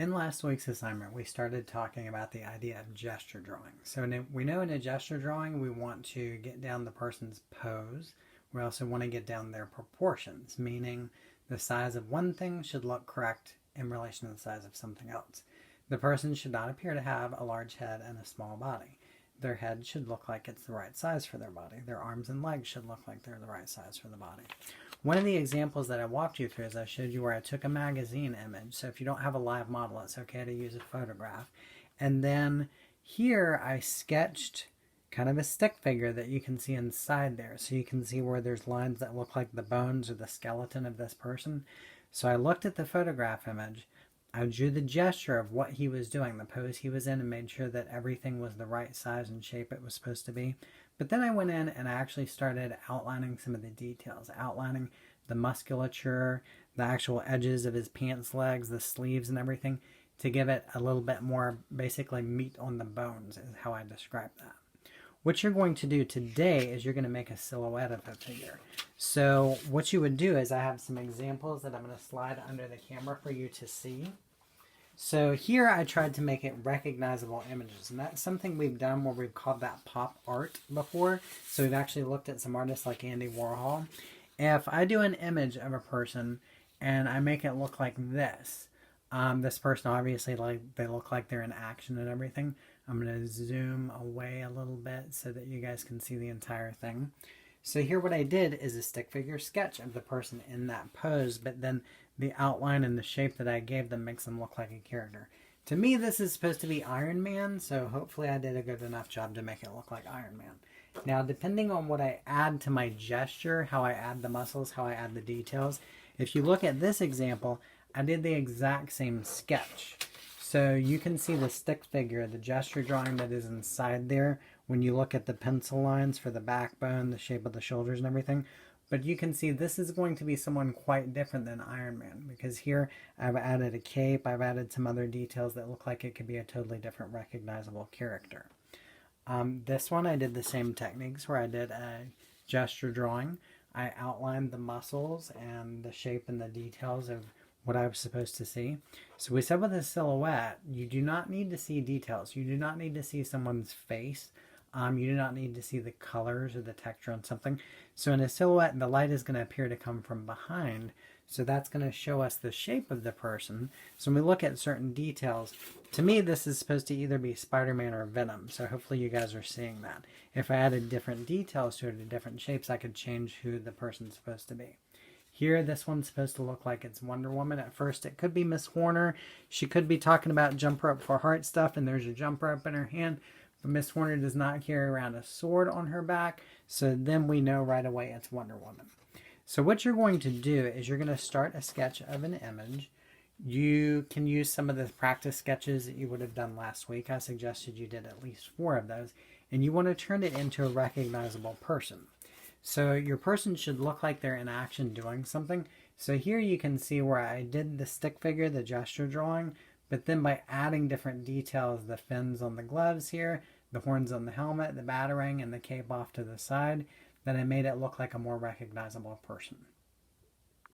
In last week's assignment, we started talking about the idea of gesture drawing. So we know in a gesture drawing, we want to get down the person's pose. We also want to get down their proportions, meaning the size of one thing should look correct in relation to the size of something else. The person should not appear to have a large head and a small body. Their head should look like it's the right size for their body. Their arms and legs should look like they're the right size for the body. One of the examples that I walked you through is I showed you where I took a magazine image. So if you don't have a live model, it's okay to use a photograph. And then here I sketched kind of a stick figure that you can see inside there. So you can see where there's lines that look like the bones or the skeleton of this person. So I looked at the photograph image. I drew the gesture of what he was doing, the pose he was in, and made sure that everything was the right size and shape it was supposed to be. But then I went in and I actually started outlining some of the details, outlining the musculature, the actual edges of his pants legs, the sleeves and everything, to give it a little bit more basically meat on the bones is how I describe that. What you're going to do today is you're going to make a silhouette of a figure. So what you would do is I have some examples that I'm going to slide under the camera for you to see. So here I tried to make it recognizable images, and that's something we've done where we've called that pop art before. So we've actually looked at some artists like Andy Warhol. If I do an image of a person and I make it look like this, this person obviously they look like they're in action and everything. I'm going to zoom away a little bit so that you guys can see the entire thing. So here what I did is a stick figure sketch of the person in that pose, but then the outline and the shape that I gave them makes them look like a character. To me, this is supposed to be Iron Man, so hopefully I did a good enough job to make it look like Iron Man. Now, depending on what I add to my gesture, how I add the muscles, how I add the details, if you look at this example, I did the exact same sketch. So you can see the stick figure, the gesture drawing that is inside there when you look at the pencil lines for the backbone, the shape of the shoulders and everything. But you can see this is going to be someone quite different than Iron Man, because here I've added a cape, I've added some other details that look like it could be a totally different recognizable character. This one I did the same techniques where I did a gesture drawing. I outlined the muscles and the shape and the details of what I was supposed to see. So we said with a silhouette, you do not need to see details. You do not need to see someone's face. You do not need to see the colors or the texture on something. So in a silhouette, the light is going to appear to come from behind. So that's going to show us the shape of the person. So when we look at certain details, to me, this is supposed to either be Spider-Man or Venom. So hopefully you guys are seeing that. If I added different details to it or different shapes, I could change who the person's supposed to be. Here, this one's supposed to look like it's Wonder Woman. At first, it could be Miss Warner. She could be talking about jump rope for heart stuff, and there's a jump rope in her hand. But Miss Warner does not carry around a sword on her back, so then we know right away it's Wonder Woman. So what you're going to do is you're going to start a sketch of an image. You can use some of the practice sketches that you would have done last week. I suggested you did at least 4 of those. And you want to turn it into a recognizable person. So your person should look like they're in action doing something. So here you can see where I did the stick figure, the gesture drawing, but then by adding different details, the fins on the gloves here, the horns on the helmet, the batarang, and the cape off to the side, then I made it look like a more recognizable person.